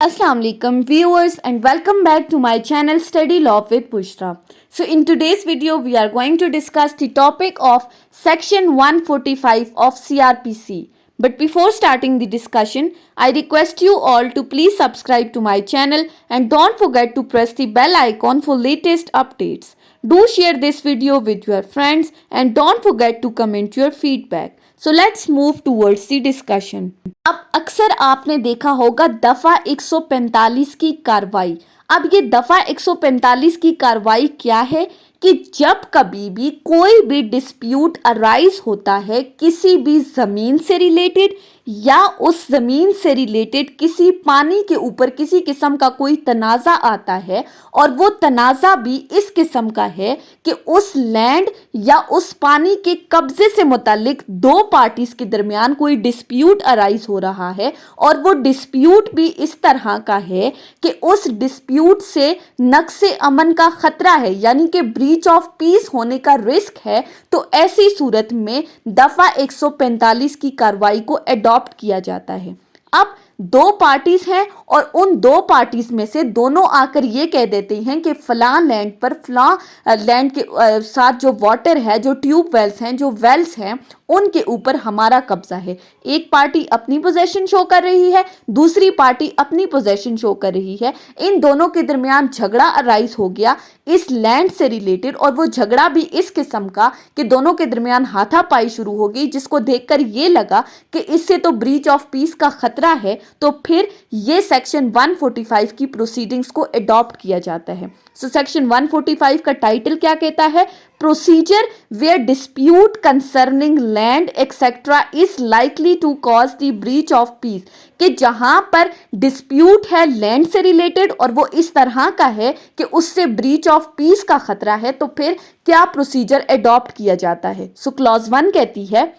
Assalamu alaikum viewers and welcome back to my channel Study Law with Bushra. So in today's video we are going to discuss the topic of section 145 of CRPC. But before starting the discussion, I request you all to please subscribe to my channel and don't forget to press the bell icon for latest updates. Do share this video with your friends and don't forget to comment your feedback. So let's move towards the discussion. अब अक्सर आपने देखा होगा दफा 145 की कार्रवाई। अब ये दफा 145 की कार्रवाई क्या है कि जब कभी भी कोई भी डिस्प्यूट अराइज होता है किसी भी जमीन से रिलेटेड या उस जमीन से रिलेटेड किसी पानी के ऊपर किसी किस्म का कोई तनाज़ा आता है और वो तनाज़ा भी इस किस्म का है कि उस लैंड या उस पानी के कब्जे से मुतालिक दो पार्टीज के दरमियान कोई डिस्प्यूट अराइज हो रहा है और वो डिस्प्यूट भी इस तरह का है कि उस डिस्प्यूट से नक्शे अमन का खतरा है यानी कि ब्रीच ऑफ पीस होने का रिस्क है, तो ऐसी सूरत में दफा 145 की कार्रवाई को अडॉप्ट किया जाता है। अब दो पार्टीज हैं और उन दो पार्टीज में से दोनों आकर ये कह देते हैं कि फलां लैंड पर फलां लैंड के साथ जो वाटर है, जो ट्यूब वेल्स हैं, जो वेल्स हैं, उनके ऊपर हमारा कब्जा है। एक पार्टी अपनी पोजीशन शो कर रही है, दूसरी पार्टी अपनी पोजीशन शो कर रही है। इन दोनों के दरमियान झगड़ा अराइज हो गया इस लैंड से रिलेटेड और वो झगड़ा भी इस किस्म का कि दोनों के दरमियान हाथापाई शुरू हो गई, जिसको देखकर ये लगा कि इससे तो ब्रीच ऑफ पीस का खतरा है, तो फिर ये सेक्शन 145 की प्रोसीडिंग्स को अडॉप्ट किया जाता है। सो सेक्शन 145 का टाइटल क्या कहता है? Procedure where dispute concerning land etcetera is likely to cause the breach of peace. कि जहां पर डिस्प्यूट है लैंड से रिलेटेड और वो इस तरह का है कि उससे ब्रीच ऑफ पीस का खतरा है, तो फिर क्या प्रोसीजर अडॉप्ट किया जाता है? सो क्लॉज 1 कहती है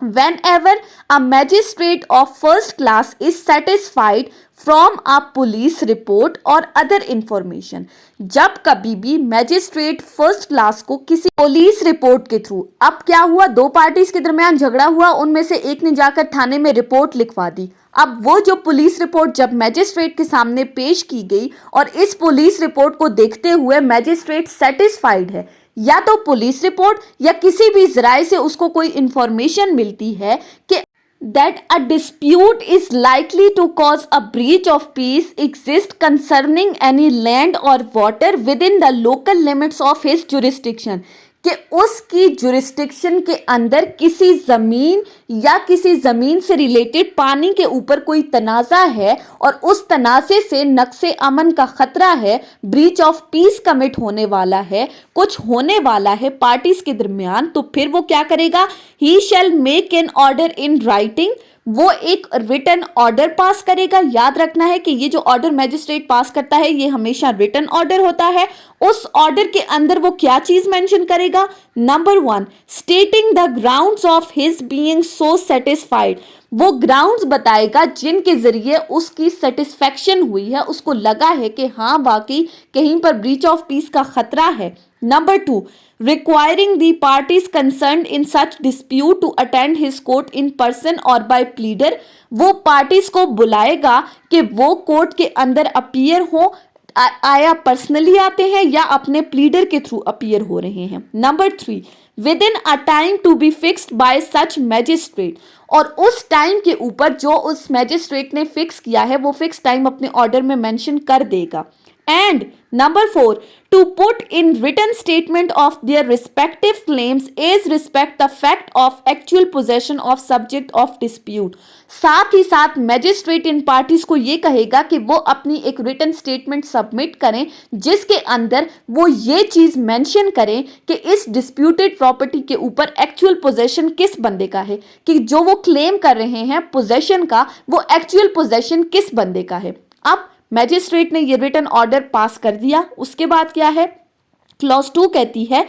whenever a magistrate of first class is satisfied from a police report or other information, जब कभी भी मैजिस्ट्रेट फर्स्ट क्लास को किसी पुलिस रिपोर्ट के थ्रू, अब क्या हुआ, दो पार्टीज के दरमियान झगड़ा हुआ, उनमें से एक ने जाकर थाने में रिपोर्ट लिखवा दी। अब वो जो पुलिस रिपोर्ट जब मैजिस्ट्रेट के सामने पेश की गई और इस पुलिस रिपोर्ट को देखते हुए मैजिस्ट्रेट सेटिस्फाइड है, या तो पुलिस रिपोर्ट या किसी भी जराए से उसको कोई इंफॉर्मेशन मिलती है कि that a dispute is likely to cause a breach of peace exist concerning any land or water within the local limits of his jurisdiction, कि उसकी जुरिस्डिक्शन के अंदर किसी ज़मीन या किसी ज़मीन से रिलेटेड पानी के ऊपर कोई तनाज़ा है और उस तनाज़े से नक्शे अमन का ख़तरा है, ब्रीच ऑफ पीस कमिट होने वाला है, कुछ होने वाला है पार्टीज़ के दरमियान, तो फिर वो क्या करेगा? He shall make an order in writing, वो एक रिटन ऑर्डर पास करेगा। याद रखना है कि ये जो ऑर्डर मैजिस्ट्रेट पास करता है ये हमेशा रिटन ऑर्डर होता है। उस ऑर्डर के अंदर वो क्या चीज मेंशन करेगा? Number 1, stating the grounds of his being so satisfied, वो ग्राउंड्स बताएगा जिनके जरिए उसकी सेटिस्फेक्शन हुई है, उसको लगा है कि हाँ वाकई कहीं पर ब्रीच ऑफ पीस का खतरा है। Number 2, requiring the parties concerned in such dispute to attend his court in person or by pleader, वो पार्टीज को बुलाएगा कि वो कोर्ट के अंदर अपीयर हो, आया पर्सनली आते हैं या अपने प्लीडर के थ्रू अपीयर हो रहे हैं। Number 3, within a time to be fixed by such magistrate, और उस टाइम के ऊपर जो उस मैजिस्ट्रेट ने फिक्स किया है वो फिक्स टाइम अपने ऑर्डर में मेंशन कर देगा। And number 4, to put in written statement of their respective claims as respect the fact of actual possession of subject of dispute, साथ ही साथ मैजिस्ट्रेट इन पार्टीज को ये कहेगा कि वो अपनी एक रिटन स्टेटमेंट सबमिट करें जिसके अंदर वो ये चीज मेंशन करें कि इस डिस्प्यूटेड प्रॉपर्टी के ऊपर एक्चुअल पोजेशन किस बंदे का है, कि जो वो क्लेम कर रहे हैं पोजेशन का, वो एक्चुअल पोजेशन किस बंदे का है। अब मैजिस्ट्रेट ने ये रिटन ऑर्डर पास कर दिया, उसके बाद क्या है? क्लॉज 2 कहती है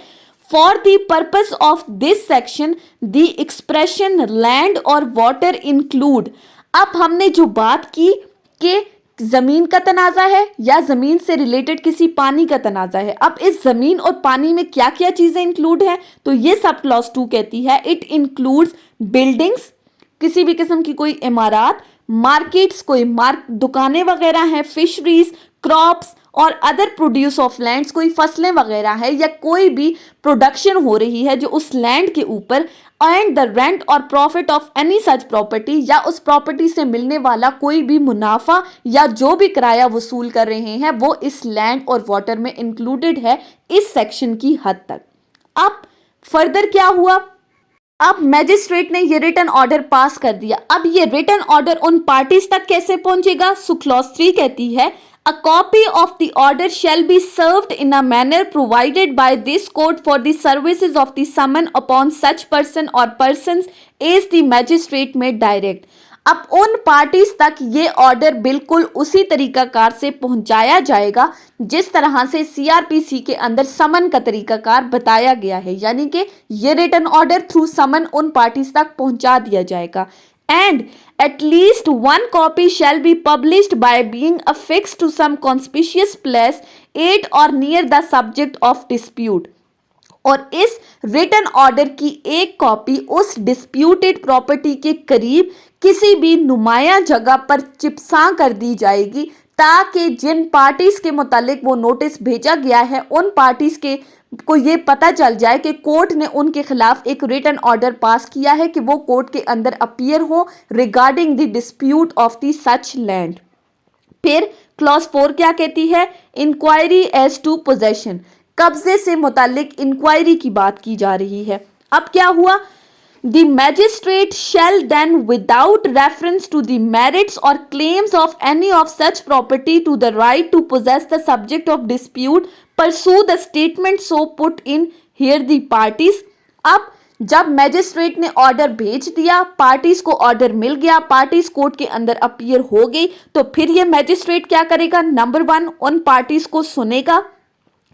for the purpose of this section the expression land और वाटर इंक्लूड। अब हमने जो बात की कि जमीन का तनाज़ा है या जमीन से रिलेटेड किसी पानी का तनाज़ा है, अब इस जमीन और पानी में क्या क्या चीजें इंक्लूड है, तो ये सब क्लॉज 2 कहती है इट इंक्लूड्स बिल्डिंग्स, किसी भी किस्म की कोई इमारत, मार्केट्स, कोई दुकानें वगैरह हैं, फिशरीज, क्रॉप्स और अदर प्रोड्यूस ऑफ लैंड्स, कोई फसलें वगैरह है या कोई भी प्रोडक्शन हो रही है जो उस लैंड के ऊपर, एंड द रेंट और profit of any such property, या उस प्रॉपर्टी से मिलने वाला कोई भी मुनाफा या जो भी किराया वसूल कर रहे हैं वो इस लैंड और वाटर में इंक्लूडेड है इस सेक्शन की हद तक। अब फर्दर क्या हुआ, अब मैजिस्ट्रेट ने ये रिटन ऑर्डर पास कर दिया। अब ये रिटन ऑर्डर उन पार्टीज तक कैसे पहुंचेगा? सो क्लॉज 3 कहती है a copy of the order shall be served in a manner provided by this court for the services of the summon upon such person or persons as the magistrate may direct। अब उन parties तक ये order बिल्कुल उसी तरीकाकार से पहुंचाया जाएगा जिस तरह से सीआरपीसी के अंदर समन का तरीकाकार बताया गया है, यानी कि ये रिटन ऑर्डर थ्रू समन उन पार्टीज तक पहुंचा दिया जाएगा। And at least one copy shall be published by being affixed to some conspicuous place at or near the subject of dispute। और इस रिटन ऑर्डर की एक कॉपी उस डिस्प्यूटेड प्रॉपर्टी के करीब किसी भी नुमाया जगह पर चिपसा कर दी जाएगी ताकि जिन पार्टीज के मुतालिक वो नोटिस भेजा गया है उन पार्टीज के को ये पता चल जाए कि कोर्ट ने उनके खिलाफ एक रिटन ऑर्डर पास किया है कि वो कोर्ट के अंदर अपीयर हो regarding the dispute of the such land. फिर क्लॉज 4 क्या कहती है? इंक्वायरी एज टू पोजेशन, कब्जे से मुतालिक इंक्वायरी की बात की जा रही है। अब क्या हुआ? The magistrate shall then, without reference to the merits or claims of any of such property to the right to possess the subject of dispute, pursue the statement so put in here the parties। अब जब magistrate ने order भेज दिया, parties को order मिल गया, parties court के अंदर appear हो गई, तो फिर ये मैजिस्ट्रेट क्या करेगा? नंबर 1, उन पार्टीज को सुनेगा,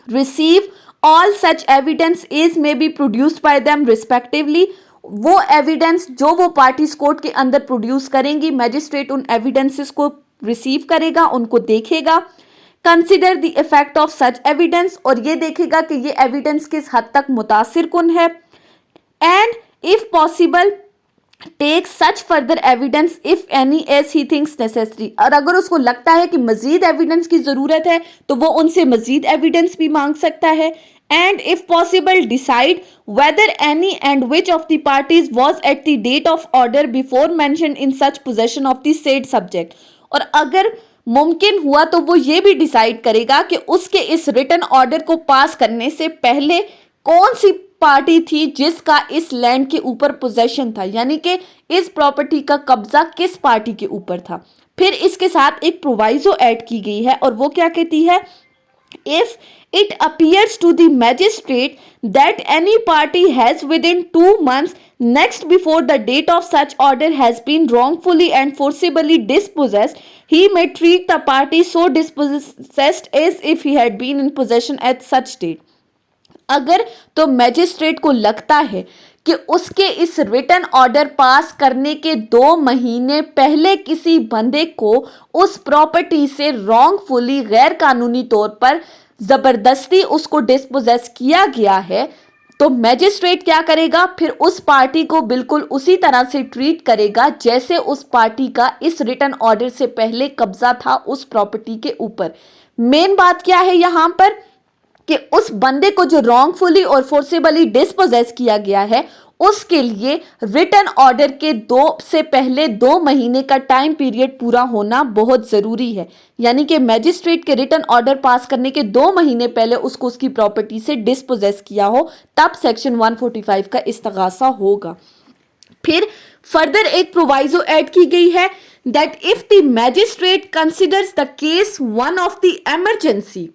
receive all such evidence is may be produced by them respectively. वो एविडेंस जो वो पार्टीज कोर्ट के अंदर प्रोड्यूस करेंगी, मैजिस्ट्रेट उन एविडेंसेस को रिसीव करेगा, उनको देखेगा। Consider the effect of such evidence, और ये देखेगा कि ये एविडेंस किस हद तक मुतासिर कुन है। And if possible take such further evidence if any as he thinks necessary, और अगर उसको लगता है कि मजीद एविडेंस की जरूरत है तो वो उनसे मजीद एविडेंस भी मांग सकता है। And if possible decide whether any and which of the parties was at the date of order before mentioned in such possession of the said subject। और अगर मुमकिन हुआ तो वो ये भी डिसाइड करेगा कि उसके इस रिटन ऑर्डर को पास करने से पहले कौन सी पार्टी थी जिसका इस लैंड के ऊपर पोजेशन था, यानी कि इस प्रॉपर्टी का कब्जा किस पार्टी के ऊपर था। फिर इसके साथ एक प्रोवाइजो ऐड की गई है और वो क्या कहती है? If it appears to the magistrate that any party has within 2 months next before the date of such order has been wrongfully and forcibly dispossessed, he may treat the party so dispossessed as if he had been in possession at such date। अगर तो magistrate को लगता है कि उसके इस written order pass करने के 2 महीने पहले किसी बंदे को उस प्रॉपर्टी से रॉन्गफुली गैर कानूनी तौर पर जबरदस्ती उसको डिस्पोजेस किया गया है, तो मैजिस्ट्रेट क्या करेगा? फिर उस पार्टी को बिल्कुल उसी तरह से ट्रीट करेगा जैसे उस पार्टी का इस रिटन ऑर्डर से पहले कब्जा था उस प्रॉपर्टी के ऊपर। मेन बात क्या है यहाँ पर कि उस बंदे को जो रॉन्गफुली और फोर्सेबली डिस्पोजेस किया गया है उसके लिए रिटन ऑर्डर के 2 महीने का टाइम पीरियड पूरा होना बहुत ज़रूरी है, यानी कि मैजिस्ट्रेट के रिटन ऑर्डर पास करने के 2 महीने पहले उसको उसकी प्रॉपर्टी से डिस्पोजेस किया हो, तब सेक्शन 145 का इस्तिगासा होगा। फिर फर्दर एक प्रोवाइजो ऐड की गई है that if the magistrate considers the case one of the emergency,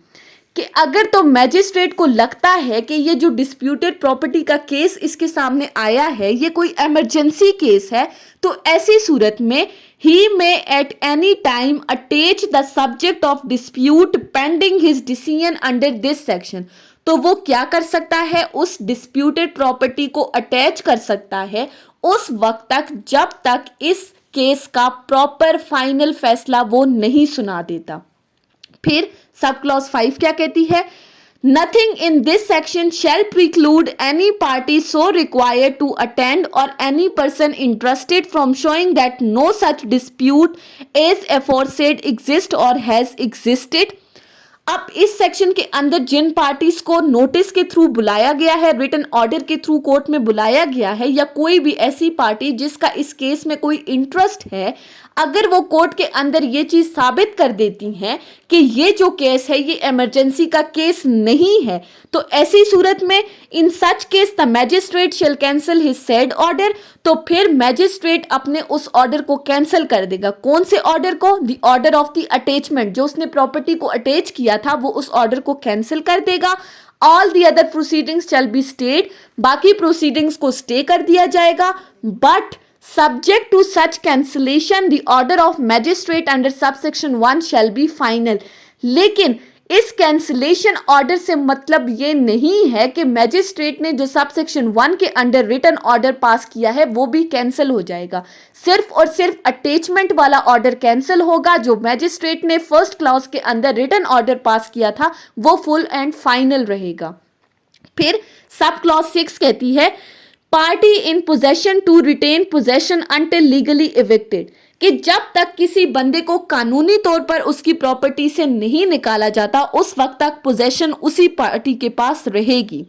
कि अगर तो मैजिस्ट्रेट को लगता है कि ये जो डिस्प्यूटेड प्रॉपर्टी का केस इसके सामने आया है ये कोई इमरजेंसी केस है, तो ऐसी सूरत में he may at any time attach the subject of dispute pending his decision under this section. तो वो क्या कर सकता है? उस डिस्प्यूटेड प्रॉपर्टी को अटैच कर सकता है उस वक्त तक जब तक इस केस का प्रॉपर फाइनल फैसला वो नहीं सुना देता। फिर सब क्लॉज 5 क्या कहती है? Nothing in this section shall preclude any party so required to attend or any person interested from showing that no such dispute as aforesaid exists or has existed. अब इस सेक्शन के अंदर जिन parties को notice के through बुलाया गया है, written order के थ्रू कोर्ट में बुलाया गया है, या कोई भी ऐसी पार्टी जिसका इस केस में कोई इंटरेस्ट है, अगर वो कोर्ट के अंदर ये चीज साबित कर देती हैं कि ये जो केस है ये इमरजेंसी का केस नहीं है, तो ऐसी सूरत में in such case the magistrate shall cancel his said order, तो फिर मैजिस्ट्रेट अपने उस ऑर्डर को कैंसिल कर देगा। कौन से ऑर्डर को? The order of the attachment, जो उसने प्रॉपर्टी को अटैच किया था वो उस ऑर्डर को कैंसिल कर देगा। All the other proceedings shall be stayed, बाकी प्रोसीडिंग्स को स्टे कर दिया जाएगा। But subject to such cancellation the order of magistrate under subsection 1 shall be final। लेकिन इस कैंसिलेशन ऑर्डर से मतलब ये नहीं है कि मैजिस्ट्रेट ने जो सबसेक्शन 1 के अंडर रिटन ऑर्डर पास किया है वो भी कैंसिल हो जाएगा। सिर्फ और सिर्फ अटैचमेंट वाला ऑर्डर कैंसिल होगा। जो मैजिस्ट्रेट ने फर्स्ट क्लॉज के अंदर रिटन ऑर्डर पास किया था वो फुल एंड फाइनल रहेगा। फिर सब क्लॉज 6 कहती है party in possession to retain possession until legally evicted, कि जब तक किसी बंदे को कानूनी तौर पर उसकी प्रॉपर्टी से नहीं निकाला जाता उस वक्त तक पोजेशन उसी पार्टी के पास रहेगी।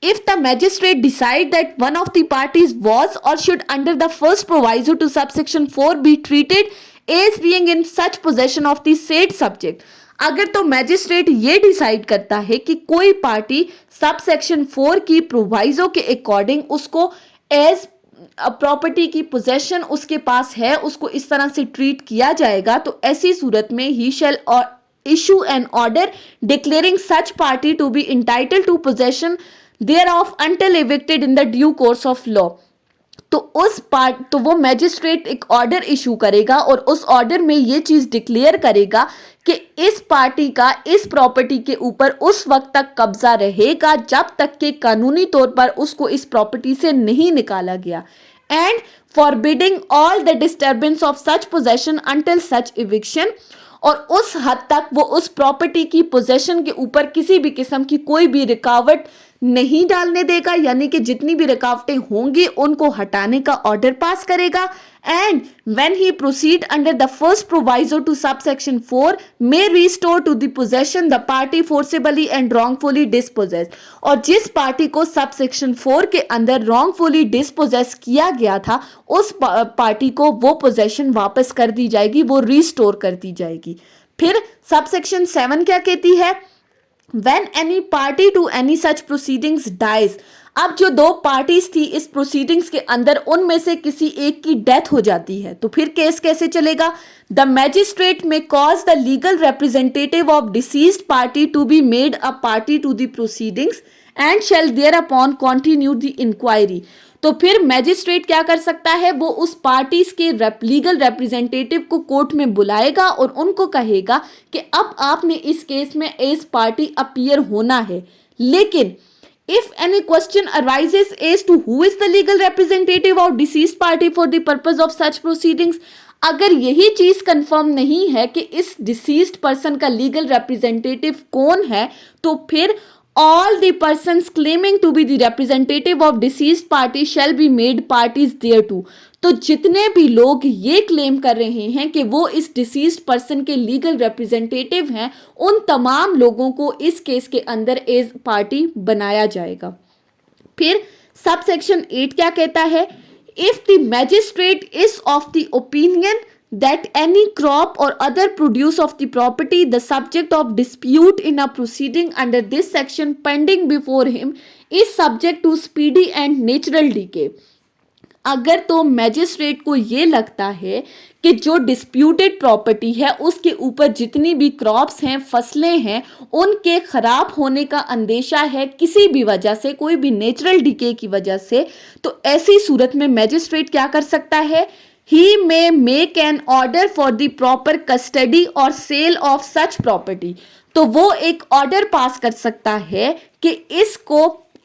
If the magistrate decide that one of the parties was or should under the first proviso to subsection 4 be treated as being in such possession of the said subject, अगर तो magistrate ये decide करता है कि कोई party sub section 4 की proviso के according उसको एज प्रॉपर्टी की पोजेशन उसके पास है, उसको इस तरह से ट्रीट किया जाएगा, तो ऐसी सूरत में he shall issue an order declaring such party to be entitled to possession thereof until evicted in the due course of law। तो वो मैजिस्ट्रेट एक ऑर्डर इशू करेगा और उस ऑर्डर में ये चीज डिक्लेयर करेगा कि इस पार्टी का इस प्रॉपर्टी के ऊपर उस वक्त तक कब्जा रहेगा जब तक कि कानूनी तौर पर उसको इस प्रॉपर्टी से नहीं निकाला गया, and forbidding all the disturbance of such possession until such eviction, और उस हद तक वो उस प्रॉपर्टी की पोजेशन के ऊपर किसी भी किस्म की कोई भी रुकावट नहीं डालने देगा, यानी कि जितनी भी रुकावटें होंगी उनको हटाने का ऑर्डर पास करेगा। And when he proceed under the first proviso to subsection 4 may restore to the possession the party forcibly and wrongfully dispossess, और जिस पार्टी को सबसेक्शन 4 के अंदर रॉन्गफुली डिस्पोजेस किया गया था उस पार्टी को वो पोजेशन वापस कर दी जाएगी, वो रिस्टोर कर दी जाएगी। फिर सबसेक्शन 7 क्या कहती है? When any party to any such proceedings dies, अब जो दो पार्टीज थी इस प्रोसीडिंग्स के अंदर उनमें से किसी एक की डेथ हो जाती है तो फिर केस कैसे चलेगा? The magistrate may cause the legal representative of deceased party to be made a party to the proceedings and shall thereupon continue the inquiry. तो फिर मैजिस्ट्रेट क्या कर सकता है? वो उस पार्टीज के लीगल रिप्रेजेंटेटिव को कोर्ट में बुलाएगा और उनको कहेगा कि अब आपने इस केस में एज पार्टी अपीयर होना है, लेकिन if any question arises as to who is the legal representative of deceased party for the purpose of such proceedings, अगर यही चीज कंफर्म नहीं है कि इस डिसीज्ड पर्सन का लीगल रिप्रेजेंटेटिव कौन है, तो फिर all the persons claiming to be the representative of deceased party shall be made parties thereto। तो जितने भी लोग ये क्लेम कर रहे हैं कि वो इस डिसीज्ड पर्सन के लीगल रिप्रेजेंटेटिव हैं उन तमाम लोगों को इस केस के अंदर एज पार्टी बनाया जाएगा। फिर सब सेक्शन 8 क्या कहता है? If the magistrate is of the opinion that any crop or other produce of the property the subject of dispute in a proceeding under this section pending before him is subject to speedy and natural decay। अगर तो magistrate को ये लगता है कि जो disputed property है उसके ऊपर जितनी भी क्रॉप्स हैं, फसलें हैं, उनके खराब होने का अंदेशा है किसी भी वजह से, कोई भी नेचुरल डिके की वजह से, तो ऐसी सूरत में मैजिस्ट्रेट क्या कर सकता है? He may make an order for the proper custody or sale of such property। तो वो एक ऑर्डर पास कर सकता है कि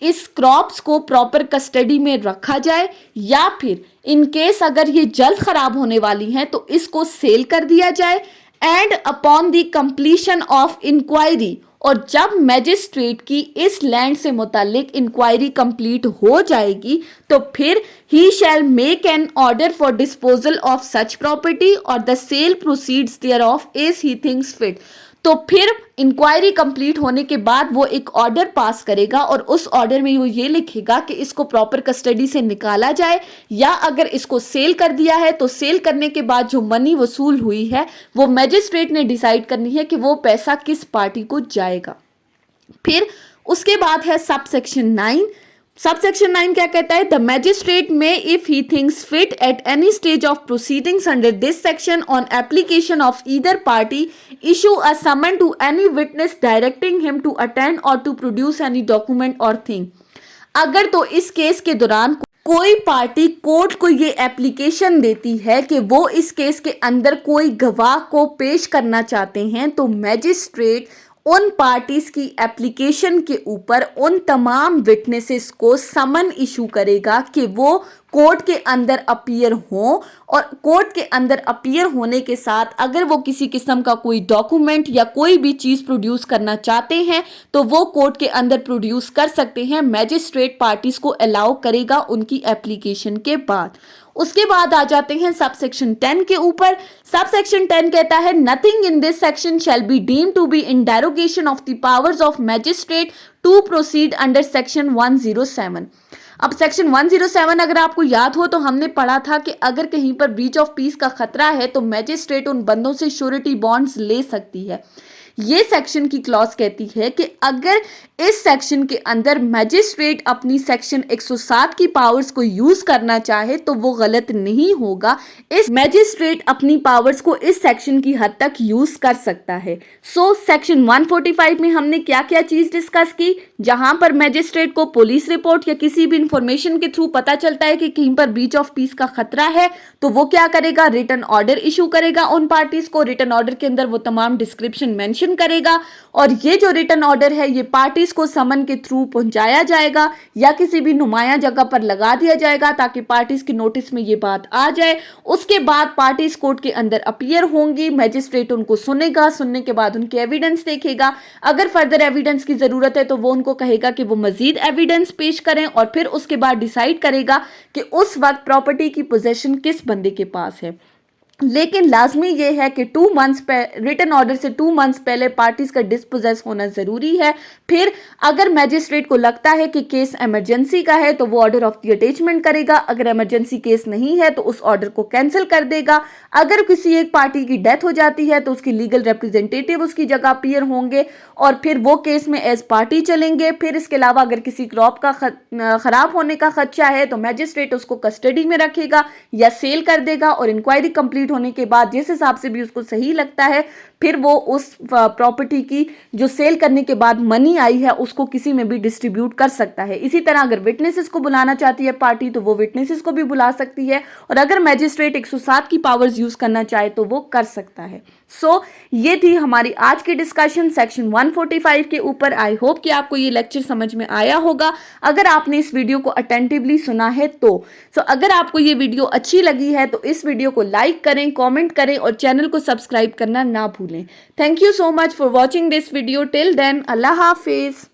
इस क्रॉप्स को प्रॉपर कस्टडी में रखा जाए, या फिर इन केस अगर ये जल्द खराब होने वाली हैं तो इसको सेल कर दिया जाए। And upon the completion of inquiry, और जब मैजिस्ट्रेट की इस लैंड से मुतालिक इंक्वायरी कंप्लीट हो जाएगी तो फिर he shall make an order for disposal of such property और the sale proceeds thereof as he thinks fit. तो फिर इंक्वायरी कंप्लीट होने के बाद वो एक ऑर्डर पास करेगा और उस ऑर्डर में वो ये लिखेगा कि इसको प्रॉपर कस्टडी से निकाला जाए या अगर इसको सेल कर दिया है तो सेल करने के बाद जो मनी वसूल हुई है वो मैजिस्ट्रेट ने डिसाइड करनी है कि वो पैसा किस पार्टी को जाएगा। फिर उसके बाद है सब सेक्शन 9। सब सेक्शन 9 क्या कहता है? The magistrate may if he thinks fit at any stage of proceedings under this section on application of either party issue a summon to any witness directing him to attend और to produce any document और thing. अगर तो इस case के दौरान कोई party court को ये एप्लीकेशन देती है कि वो इस केस के अंदर कोई गवाह को पेश करना चाहते हैं तो मैजिस्ट्रेट उन पार्टीज की एप्लीकेशन के ऊपर उन तमाम विटनेसेस को समन इशू करेगा कि वो कोर्ट के अंदर अपीयर हों और कोर्ट के अंदर अपीयर होने के साथ अगर वो किसी किस्म का कोई डॉक्यूमेंट या कोई भी चीज़ प्रोड्यूस करना चाहते हैं तो वो कोर्ट के अंदर प्रोड्यूस कर सकते हैं। मैजिस्ट्रेट पार्टीज को अलाउ करेगा उनकी एप्लीकेशन के बाद। उसके बाद आ जाते हैं सब सेक्शन 10 के ऊपर। सब सेक्शन 10 कहता है nothing in this section shall be deem to be in derogation of the powers of magistrate to proceed under section 107। अब सेक्शन 107 अगर आपको याद हो तो हमने पढ़ा था कि अगर कहीं पर ब्रीच ऑफ पीस का खतरा है तो मैजिस्ट्रेट उन बंदों से श्योरिटी बॉन्ड्स ले सकती है। ये सेक्शन की क्लॉज कहती है कि अगर इस सेक्शन के अंदर मैजिस्ट्रेट अपनी सेक्शन 107 की पावर्स को यूज करना चाहे तो वो गलत नहीं होगा। इस मैजिस्ट्रेट अपनी पावर्स को इस सेक्शन की हद तक यूज कर सकता है। सो सेक्शन 145 में हमने क्या क्या चीज डिस्कस की? जहां पर मैजिस्ट्रेट को पुलिस रिपोर्ट या किसी भी इंफॉर्मेशन के थ्रू पता चलता है कि कहीं पर ब्रीच ऑफ पीस का खतरा है तो वो क्या करेगा? रिटन ऑर्डर इशू करेगा उन पार्टीज को। रिटन ऑर्डर के अंदर वो तमाम डिस्क्रिप्शन मेंशन करेगा और ये जो रिटन ऑर्डर है ये पार्टीज को समन के थ्रू पहुंचाया जाएगा या किसी भी नुमाया जगह पर लगा दिया जाएगा ताकि पार्टीज के नोटिस में ये बात आ जाए। उसके बाद पार्टीज कोर्ट के अंदर अपीयर होंगी, मैजिस्ट्रेट उनको सुनेगा, सुनने के बाद उनके एविडेंस देखेगा। अगर फर्दर एविडेंस की जरूरत है तो वो उनको कहेगा कि वो मजीद एविडेंस पेश करें और फिर उसके बाद डिसाइड करेगा कि उस वक्त प्रॉपर्टी की पोजेशन किस बंदे के पास है। लेकिन लाजमी ये है कि 2 मंथ्स रिटन ऑर्डर से 2 मंथ्स पहले पार्टीज का डिस्पोजेस होना जरूरी है। फिर अगर मैजिस्ट्रेट को लगता है कि केस इमरजेंसी का है तो वो ऑर्डर ऑफ द अटैचमेंट करेगा। अगर इमरजेंसी केस नहीं है तो उस ऑर्डर को कैंसिल कर देगा। अगर किसी एक पार्टी की डेथ हो जाती है तो उसकी लीगल रिप्रेजेंटेटिव उसकी जगह अपीयर होंगे और फिर वो केस में एज पार्टी चलेंगे। फिर इसके अलावा अगर किसी क्रॉप का खराब होने का खदशा है तो मैजिस्ट्रेट उसको कस्टडी में रखेगा या सेल कर देगा और इंक्वायरी कंप्लीट होने के बाद जिस हिसाब से भी उसको सही लगता है फिर वो उस प्रॉपर्टी की जो सेल करने के बाद मनी आई है उसको किसी में भी डिस्ट्रीब्यूट कर सकता है। इसी तरह अगर विटनेसेस को बुलाना चाहती है पार्टी तो वो विटनेसेस को भी बुला सकती है और अगर मैजिस्ट्रेट 107 की पावर्स यूज करना चाहे तो वो कर सकता है। ये थी हमारी आज की डिस्कशन सेक्शन 145 के ऊपर। आई होप कि आपको ये लेक्चर समझ में आया होगा अगर आपने इस वीडियो को अटेंटिवली सुना है तो। अगर आपको ये वीडियो अच्छी लगी है तो इस वीडियो को लाइक करें, कमेंट करें और चैनल को सब्सक्राइब करना ना भूलें। Thank you so much for watching this video. Till then, अल्लाह हाफिज।